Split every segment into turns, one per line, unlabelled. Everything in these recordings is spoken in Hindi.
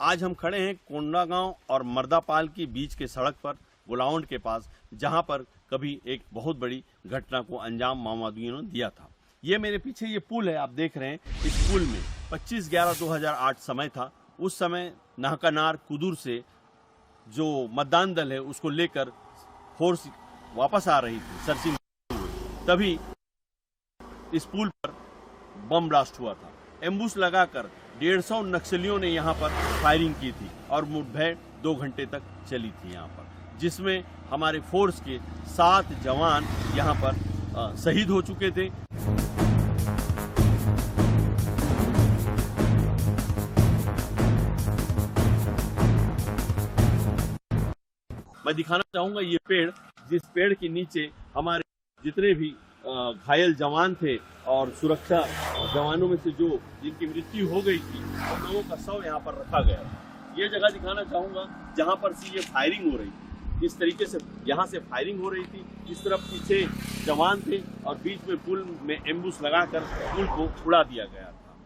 आज हम खड़े हैं कोंडागांव और मर्दापाल की बीच के सड़क पर गुलावंड के पास, जहां पर कभी एक बहुत बड़ी घटना को अंजाम माओवादियों ने दिया था। ये मेरे पीछे ये पुल है, आप देख रहे हैं। इस पुल में 25/11/2008 समय था। उस समय नाहकानार कुदूर से जो मतदान दल है उसको लेकर फोर्स वापस आ रही थी सरसिंग, तभी इस पुल पर बम ब्लास्ट हुआ था। एम्बुश लगाकर 150 नक्सलियों ने यहाँ पर फायरिंग की थी और मुठभेड़ 2 घंटे तक चली थी यहाँ पर, जिसमें हमारे फोर्स के 7 जवान यहाँ पर शहीद हो चुके थे। मैं दिखाना चाहूंगा ये पेड़, जिस पेड़ के नीचे हमारे जितने भी घायल जवान थे और सुरक्षा जवानों में से जो जिनकी मृत्यु हो गई थी, उन लोगों का शव यहाँ पर रखा गया। ये जगह दिखाना चाहूंगा जहाँ पर से ये फायरिंग हो रही थी। इस तरीके से यहाँ से फायरिंग हो रही थी, इस तरफ पीछे जवान थे और बीच में पुल में एम्बुश लगाकर पुल को उड़ा दिया गया था।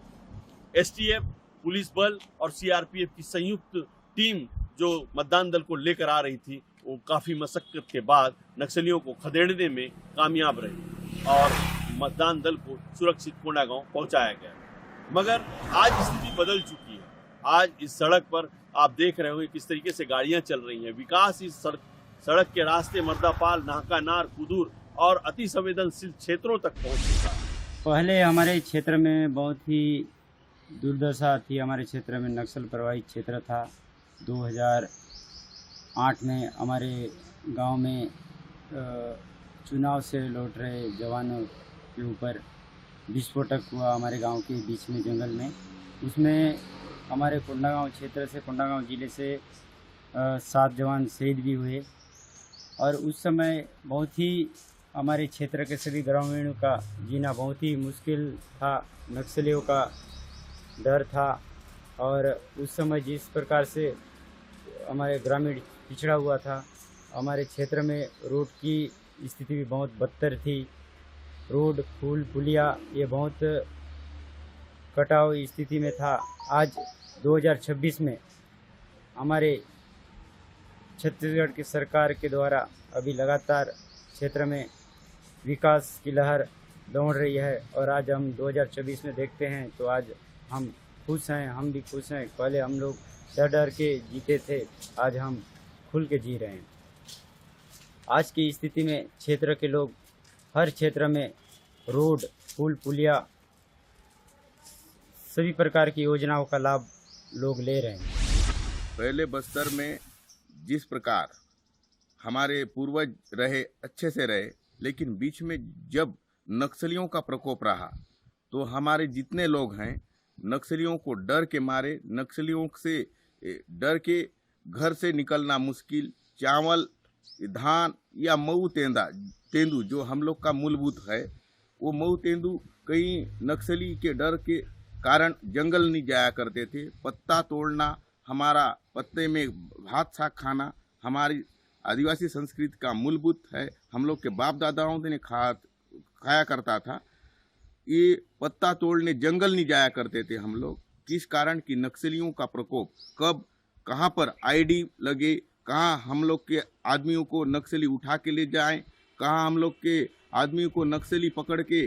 एसटीएफ, पुलिस बल और सीआरपीएफ की संयुक्त टीम जो मतदान दल को लेकर आ रही थी, वो काफी मशक्कत के बाद नक्सलियों को खदेड़ने में कामयाब रही और मतदान दल को सुरक्षित कोंडागांव पहुंचाया गया। मगर आज स्थिति बदल चुकी है। आज इस सड़क पर आप देख रहे होंगे किस तरीके से गाड़ियां चल रही हैं। विकास इस सड़क के रास्ते मर्दापाल, नाहकानार, कुदूर और अति संवेदनशील क्षेत्रों तक पहुंच चुका है।
पहले हमारे क्षेत्र में बहुत ही दुर्दशा थी। हमारे क्षेत्र में नक्सल प्रभावित क्षेत्र था। 2008 में हमारे गांव में चुनाव से लौट रहे जवानों के ऊपर विस्फोटक हुआ हमारे गांव के बीच में जंगल में। उसमें हमारे कोंडागांव क्षेत्र से, कोंडागांव ज़िले से 7 जवान शहीद भी हुए और उस समय बहुत ही हमारे क्षेत्र के सभी ग्रामीणों का जीना बहुत ही मुश्किल था। नक्सलियों का डर था और उस समय जिस प्रकार से हमारे ग्रामीण पिछड़ा हुआ था, हमारे क्षेत्र में रोड की स्थिति भी बहुत बदतर थी। रोड, पुल, पुलिया ये बहुत कटाव स्थिति में था। आज 2026 में हमारे छत्तीसगढ़ की सरकार के द्वारा अभी लगातार क्षेत्र में विकास की लहर दौड़ रही है और आज हम 2026 में देखते हैं तो आज हम खुश हैं, हम भी खुश हैं। पहले हम लोग डर डर के जीते थे, आज हम खुल के जी रहे हैं। आज की स्थिति में क्षेत्र के लोग हर क्षेत्र में रोड, पुल, पुलिया सभी प्रकार की योजनाओं का लाभ लोग ले रहे हैं।
पहले बस्तर में जिस प्रकार हमारे पूर्वज रहे, अच्छे से रहे, लेकिन बीच में जब नक्सलियों का प्रकोप रहा तो हमारे जितने लोग हैं नक्सलियों को डर के मारे, नक्सलियों से डर के घर से निकलना मुश्किल। चावल, धान या मऊ तेंदू जो हम लोग का मूलभूत है, वो मऊ तेंदू कई नक्सली के डर के कारण जंगल नहीं जाया करते थे। पत्ता तोड़ना, हमारा पत्ते में भात साग खाना हमारी आदिवासी संस्कृति का मूलभूत है। हम लोग के बाप दादाओं ने खाया करता था। ये पत्ता तोड़ने जंगल नहीं जाया करते थे हम लोग। किस कारण की नक्सलियों का प्रकोप कब कहाँ पर आईडी लगे, कहाँ हम लोग के आदमियों को नक्सली उठा के ले जाएं, कहाँ हम लोग के आदमियों को नक्सली पकड़ के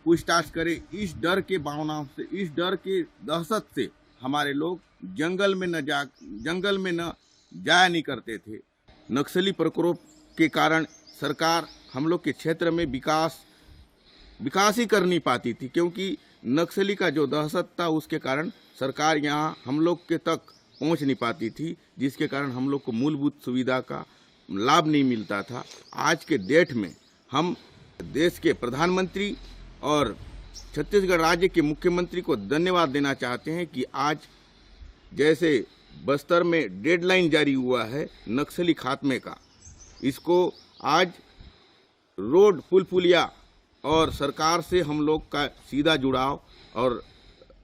पूछताछ करे, इस डर के भावनाओं से, इस डर के दहशत से हमारे लोग जंगल में न जाया नहीं करते थे। नक्सली प्रकोप के कारण सरकार हम लोग के क्षेत्र में विकास ही कर नहीं पाती थी, क्योंकि नक्सली का जो दहशत था उसके कारण सरकार यहाँ हम लोग के तक पहुँच नहीं पाती थी, जिसके कारण हम लोग को मूलभूत सुविधा का लाभ नहीं मिलता था। आज के डेट में हम देश के प्रधानमंत्री और छत्तीसगढ़ राज्य के मुख्यमंत्री को धन्यवाद देना चाहते हैं कि आज जैसे बस्तर में डेडलाइन जारी हुआ है नक्सली खात्मे का, इसको आज रोड, पुल, पुलिया और सरकार से हम लोग का सीधा जुड़ाव और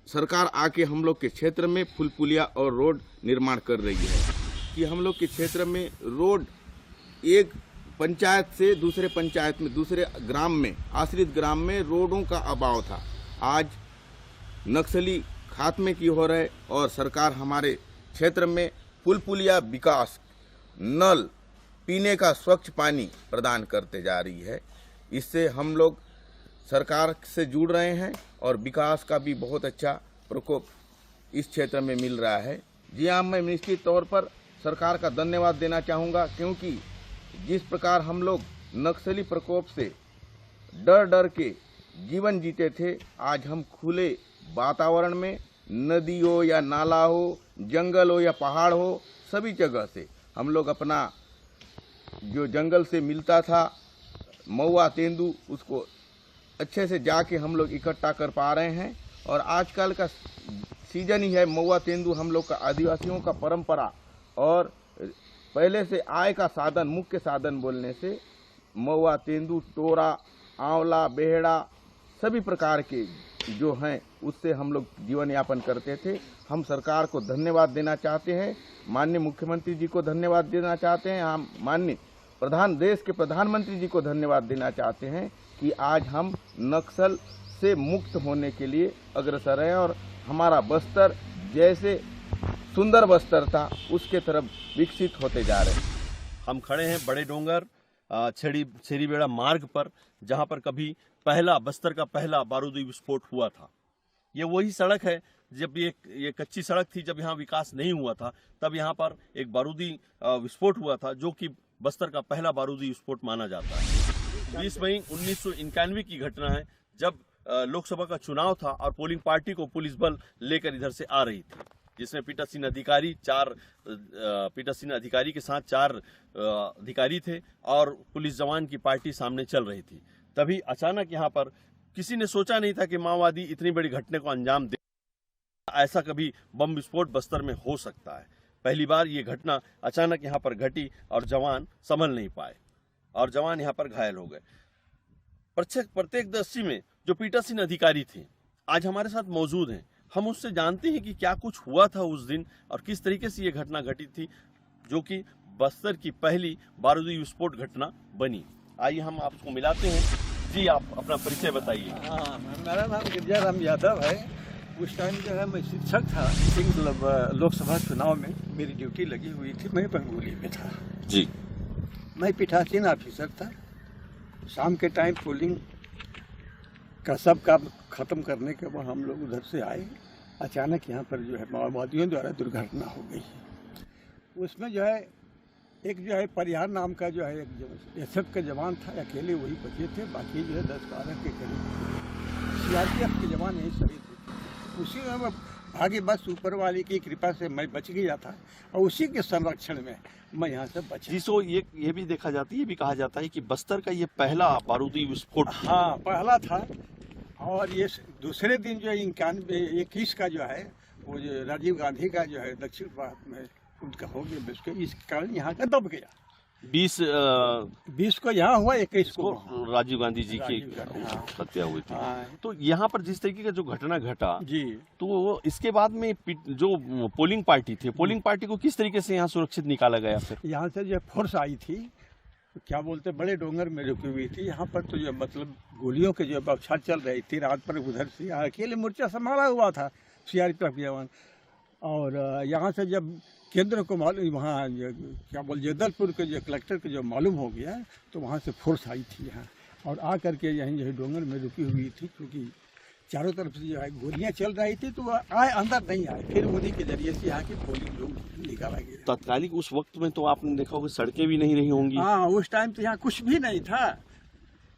सरकार आके हम लोग के क्षेत्र में पुल, पुलिया और रोड निर्माण कर रही है कि हम लोग के क्षेत्र में रोड एक पंचायत से दूसरे पंचायत में, दूसरे ग्राम में, आश्रित ग्राम में रोडों का अभाव था। आज नक्सली खात्मे की हो रहे और सरकार हमारे क्षेत्र में पुल पुलिया विकास, नल, पीने का स्वच्छ पानी प्रदान करते जा रही है। इससे हम लोग सरकार से जुड़ रहे हैं और विकास का भी बहुत अच्छा प्रकोप इस क्षेत्र में मिल रहा है। जी हाँ, मैं निश्चित तौर पर सरकार का धन्यवाद देना चाहूँगा, क्योंकि जिस प्रकार हम लोग नक्सली प्रकोप से डर डर के जीवन जीते थे, आज हम खुले वातावरण में, नदी हो या नाला हो, जंगल हो या पहाड़ हो, सभी जगह से हम लोग अपना जो जंगल से मिलता था महुआ तेंदू, उसको अच्छे से जाके हम लोग इकट्ठा कर पा रहे हैं। और आजकल का सीजन ही है महुआ तेंदू, हम लोग का आदिवासियों का परंपरा और पहले से आय का साधन, मुख्य साधन बोलने से महुआ तेंदू, टोरा, आंवला, बेहड़ा, सभी प्रकार के जो हैं उससे हम लोग जीवन यापन करते थे। हम सरकार को धन्यवाद देना चाहते हैं, माननीय मुख्यमंत्री जी को धन्यवाद देना चाहते हैं, हम माननीय देश के प्रधानमंत्री जी को धन्यवाद देना चाहते हैं कि आज हम नक्सल से मुक्त होने के लिए अग्रसर हैं और हमारा बस्तर जैसे सुंदर बस्तर था उसके तरफ विकसित होते जा रहे हैं।
हम खड़े हैं बड़े डोंगर छेरीबेड़ा मार्ग पर, जहां पर कभी बस्तर का पहला बारूदी विस्फोट हुआ था। ये वही सड़क है, जब ये कच्ची सड़क थी, जब यहाँ विकास नहीं हुआ था, तब यहाँ पर एक बारूदी विस्फोट हुआ था, जो कि बस्तर का पहला बारूदी विस्फोट माना जाता है। 20 मई 1991 की घटना है, जब लोकसभा का चुनाव था और पोलिंग पार्टी को पुलिस बल लेकर इधर से आ रही थी, जिसमें पीठासीन अधिकारी के साथ 4 अधिकारी थे और पुलिस जवान की पार्टी सामने चल रही थी। तभी अचानक यहाँ पर किसी ने सोचा नहीं था कि माओवादी इतनी बड़ी घटना को अंजाम दे, ऐसा कभी बम विस्फोट बस्तर में हो सकता है। पहली बार ये घटना अचानक यहाँ पर घटी और जवान संभल नहीं पाए और जवान यहाँ पर घायल हो गए। प्रत्यक्षदर्शी में जो पीठासीन अधिकारी थे आज हमारे साथ मौजूद हैं। हम उससे जानते हैं कि क्या कुछ हुआ था उस दिन और किस तरीके से ये घटना घटी थी, जो कि बस्तर की पहली बारूदी विस्फोट घटना बनी। आइए हम आपको मिलाते हैं। जी, आप अपना परिचय बताइए।
हाँ, मेरा नाम गिरजाराम यादव है। उस टाइम जो है मैं शिक्षक था, लोकसभा चुनाव में मेरी ड्यूटी लगी हुई थी, मैं पंगोली में था
जी।
मैं पीठासीन ऑफिसर था। शाम के टाइम पोलिंग का सब काम खत्म करने के बाद हम लोग उधर से आए। अचानक यहाँ पर जो है माओवादियों द्वारा दुर्घटना हो गई। उसमें जो है एक जो है परिहार नाम का जो है एक एसएफ का जवान था, अकेले वही बचे थे, बाकी जो है 10-12 के करीब सीआरपीएफ के जवान यही शहीद थे। उसी में आगे बस ऊपर वाले की कृपा से मैं बच गया था और उसी के संरक्षण में मैं यहाँ से बचा।
जी, सो ये भी देखा जाता है, ये भी कहा जाता है कि बस्तर का ये पहला बारूदी विस्फोट,
हाँ, पहला था। और ये दूसरे दिन जो 21 का जो है वो जो राजीव गांधी का जो है दक्षिण भारत में उनका हो गया, इस कारण यहाँ का दब गया। 20 को यहाँ हुआ, 21 को
राजीव गांधी जी की हत्या हुई थी। तो यहाँ पर जिस तरीके का जो घटना घटा
जी, तो
इसके बाद में जो पोलिंग पार्टी थी, पोलिंग पार्टी को किस तरीके से यहाँ सुरक्षित निकाला गया? फिर
यहाँ से जो फोर्स आई थी, तो क्या बोलते बड़े डोंगर में रुकी हुई थी। यहाँ पर तो जो मतलब गोलियों के जो बौछार चल रही थी रात पर, उधर से अकेले मोर्चा संभाला हुआ था सीआरपीएफ जवान। और यहाँ से जब केंद्र को मालूम, वहाँ क्या बोल जगदलपुर के जो कलेक्टर को जो मालूम हो गया, तो वहाँ से फोर्स आई थी यहाँ और आ करके यहीं जो है डोंगर में रुकी हुई थी, क्योंकि चारों तरफ से जो है गोलियां चल रही थी, तो आए अंदर नहीं आए। फिर उन्हीं के जरिए से यहाँ की पोलिंग लोग निकाला गया।
तत्कालिक उस वक्त में तो आपने देखा होगा सड़कें भी नहीं रही होंगी।
हाँ, उस टाइम तो यहाँ कुछ भी नहीं था।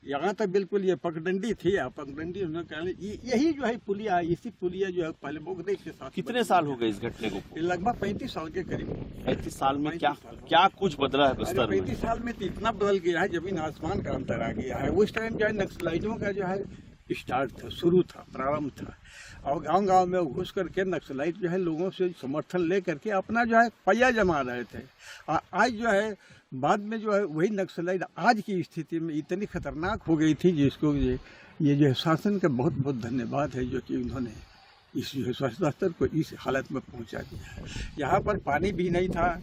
यहाँ तक बिल्कुल ये पगडंडी थी। पगडंडी उन्होंने यही जो है पुलिया, इसी पुलिया जो है पहले बोगदे के साथ।
कितने साल हो गए इस घटने को?
लगभग 35 साल के करीब।
35 साल में क्या कुछ बदला है बस्तर में?
35 साल में तो इतना बदल गया है, जमीन आसमान का अंतर आ गया है। उस टाइम जो है नक्सलाइटों का जो है स्टार्ट था, शुरू था, प्रारंभ था। और गांव-गांव में घुस करके नक्सलाइट जो है लोगों से समर्थन ले करके अपना जो है पहिया जमा रहे थे। और आज जो है बाद में जो है वही नक्सलाइट आज की स्थिति में इतनी खतरनाक हो गई थी, जिसको ये जो है शासन का बहुत बहुत धन्यवाद है, जो कि उन्होंने इस स्वच्छता स्तर को इस हालत में पहुंचा दिया है। यहाँ पर पानी भी नहीं था,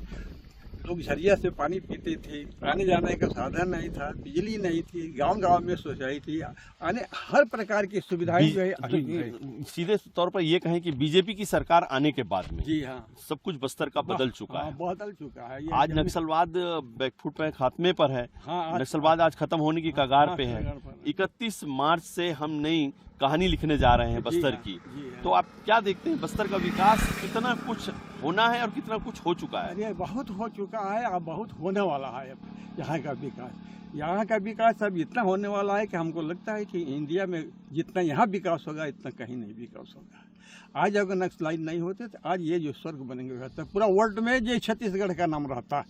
लोग झरिया से पानी पीते थे, आने जाने का साधन नहीं था, बिजली नहीं थी, गांव-गांव में सोसाइटी आने हर प्रकार की सुविधाएं जो है
सीधे तौर पर ये कहें कि बीजेपी की सरकार आने के बाद में
जी हाँ,
सब कुछ बस्तर का बदल चुका है।
बदल चुका है।
आज नक्सलवाद बैकफुट पे खात्मे पर है।
हाँ,
नक्सलवाद आज खत्म होने की कगार पे है। 31 मार्च से हम नई कहानी लिखने जा रहे हैं बस्तर की। तो आप क्या देखते हैं बस्तर का विकास कितना कुछ होना है और कितना कुछ हो चुका है?
अरे बहुत हो चुका है और बहुत होने वाला है यहाँ का विकास। यहाँ का विकास अब इतना होने वाला है कि हमको लगता है कि इंडिया में जितना यहाँ विकास होगा इतना कहीं नहीं विकास होगा। आज अगर नक्सलाइट नहीं होते तो आज ये जो स्वर्ग बनेंगे रहता पूरा वर्ल्ड में ये छत्तीसगढ़ का नाम रहता,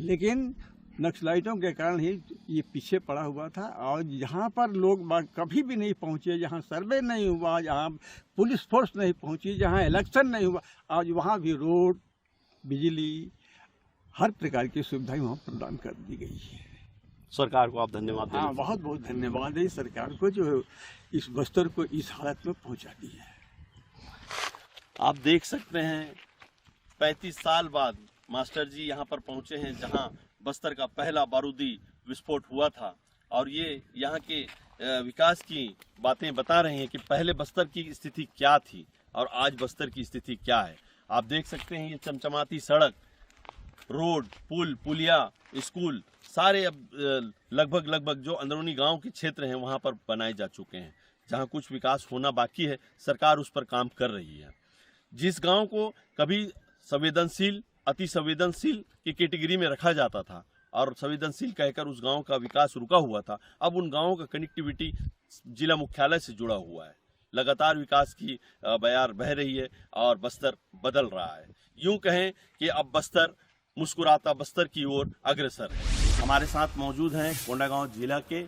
लेकिन नक्सलाइटों के कारण ही ये पीछे पड़ा हुआ था। और यहाँ पर लोग कभी भी नहीं पहुँचे, जहाँ सर्वे नहीं हुआ, जहाँ पुलिस फोर्स नहीं पहुँची, जहाँ इलेक्शन नहीं हुआ, आज वहाँ भी रोड, बिजली, हर प्रकार की सुविधाएं वहाँ प्रदान कर दी गई है।
सरकार को आप धन्यवाद दें।
हाँ, बहुत बहुत धन्यवाद है सरकार को जो इस बस्तर को इस हालत में पहुँचा दी है।
आप देख सकते हैं 35 साल बाद मास्टर जी यहाँ पर पहुँचे हैं जहाँ बस्तर का पहला बारूदी विस्फोट हुआ था, और ये यहाँ के विकास की बातें बता रहे हैं कि पहले बस्तर की स्थिति क्या थी और आज बस्तर की स्थिति क्या है। आप देख सकते हैं ये चमचमाती सड़क, रोड, पुल, पुलिया, स्कूल सारे अब लगभग जो अंदरूनी गांव के क्षेत्र हैं वहां पर बनाए जा चुके हैं। जहां कुछ विकास होना बाकी है सरकार उस पर काम कर रही है। जिस गांव को कभी संवेदनशील, अति संवेदनशील की कैटेगरी में रखा जाता था और संवेदनशील कहकर उस गांव का विकास रुका हुआ था, अब उन गांवों का कनेक्टिविटी जिला मुख्यालय से जुड़ा हुआ है। लगातार विकास की बयार बह रही है और बस्तर बदल रहा है। यूं कहें कि अब बस्तर मुस्कुराता बस्तर की ओर अग्रसर है। हमारे साथ मौजूद हैं कोंडागांव जिला के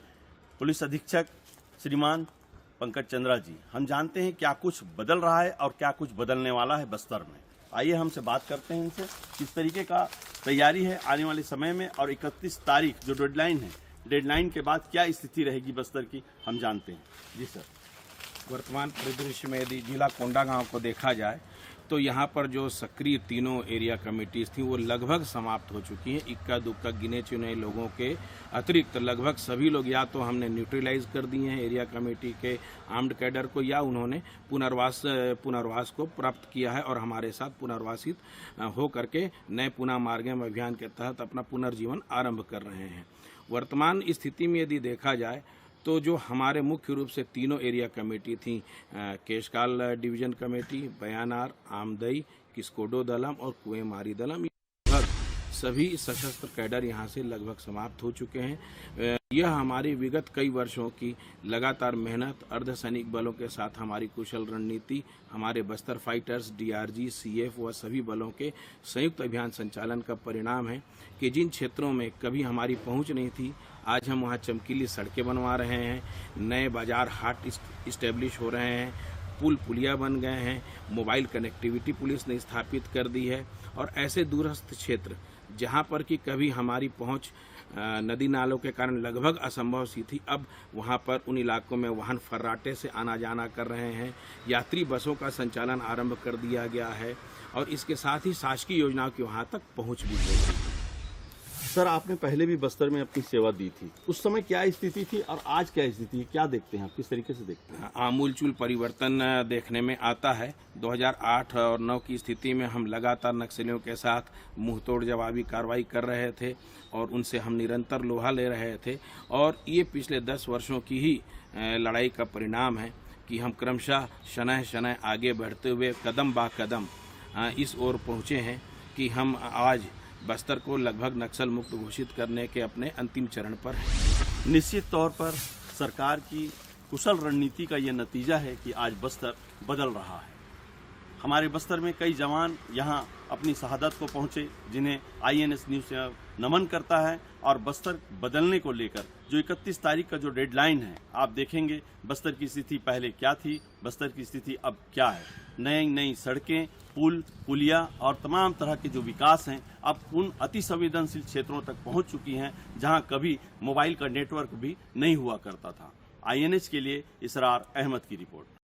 पुलिस अधीक्षक श्रीमान पंकज चंद्रा जी। हम जानते हैं क्या कुछ बदल रहा है और क्या कुछ बदलने वाला है बस्तर में। आइए हमसे बात करते हैं इनसे, किस तरीके का तैयारी है आने वाले समय में, और 31 तारीख जो डेडलाइन है, डेडलाइन के बाद क्या स्थिति रहेगी बस्तर की, हम जानते हैं। जी सर।
वर्तमान परिदृश्य में यदि जिला कोंडागांव को देखा जाए तो यहाँ पर जो सक्रिय तीनों एरिया कमेटीज थी वो लगभग समाप्त हो चुकी हैं। इक्का दुक्का गिने चुने लोगों के अतिरिक्त लगभग सभी लोग या तो हमने न्यूट्रलाइज कर दिए हैं एरिया कमेटी के आर्म्ड कैडर को, या उन्होंने पुनर्वास को प्राप्त किया है और हमारे साथ पुनर्वासित हो करके नए पुनः मार्गम अभियान के तहत अपना पुनर्जीवन आरंभ कर रहे हैं। वर्तमान स्थिति में यदि देखा जाए तो जो हमारे मुख्य रूप से तीनों एरिया कमेटी थी, केशकाल डिवीजन कमेटी, बयानार, आमदई, किस्कोडो दलम और कुएमारी दलम, लगभग सभी सशस्त्र कैडर यहाँ से लगभग समाप्त हो चुके हैं। यह हमारी विगत कई वर्षों की लगातार मेहनत, अर्धसैनिक बलों के साथ हमारी कुशल रणनीति, हमारे बस्तर फाइटर्स, डीआरजी, सीएफ व सभी बलों के संयुक्त अभियान संचालन का परिणाम है कि जिन क्षेत्रों में कभी हमारी पहुंच नहीं थी, आज हम वहां चमकीली सड़कें बनवा रहे हैं, नए बाजार हाट इस्टेब्लिश हो रहे हैं, पुल पुलिया बन गए हैं, मोबाइल कनेक्टिविटी पुलिस ने स्थापित कर दी है। और ऐसे दूरस्थ क्षेत्र जहां पर कि कभी हमारी पहुंच नदी नालों के कारण लगभग असंभव सी थी, अब वहां पर उन इलाकों में वाहन फर्राटे से आना जाना कर रहे हैं। यात्री बसों का संचालन आरंभ कर दिया गया है और इसके साथ ही शासकीय योजनाओं की वहां तक पहुंच भी हो गई है।
सर, आपने पहले भी बस्तर में अपनी सेवा दी थी, उस समय क्या स्थिति थी और आज क्या स्थिति है, क्या देखते हैं आप, किस तरीके से देखते हैं?
आमूलचूल परिवर्तन देखने में आता है। 2008 और 9 की स्थिति में हम लगातार नक्सलियों के साथ मुंहतोड़ जवाबी कार्रवाई कर रहे थे और उनसे हम निरंतर लोहा ले रहे थे, और ये पिछले 10 वर्षों की ही लड़ाई का परिणाम है कि हम क्रमशः शनह आगे बढ़ते हुए कदम बा कदम इस ओर पहुँचे हैं कि हम आज बस्तर को लगभग नक्सल मुक्त घोषित करने के अपने अंतिम चरण पर है।
निश्चित तौर पर सरकार की कुशल रणनीति का यह नतीजा है कि आज बस्तर बदल रहा है। हमारे बस्तर में कई जवान यहाँ अपनी शहादत को पहुँचे, जिन्हें INS न्यूज़ से नमन करता है। और बस्तर बदलने को लेकर जो 31 तारीख का जो डेडलाइन है, आप देखेंगे बस्तर की स्थिति पहले क्या थी, बस्तर की स्थिति अब क्या है। नई सड़कें, पुल, पुलिया और तमाम तरह के जो विकास हैं अब उन अति संवेदनशील क्षेत्रों तक पहुंच चुकी हैं जहां कभी मोबाइल का नेटवर्क भी नहीं हुआ करता था। INS के लिए इसरार अहमद की रिपोर्ट।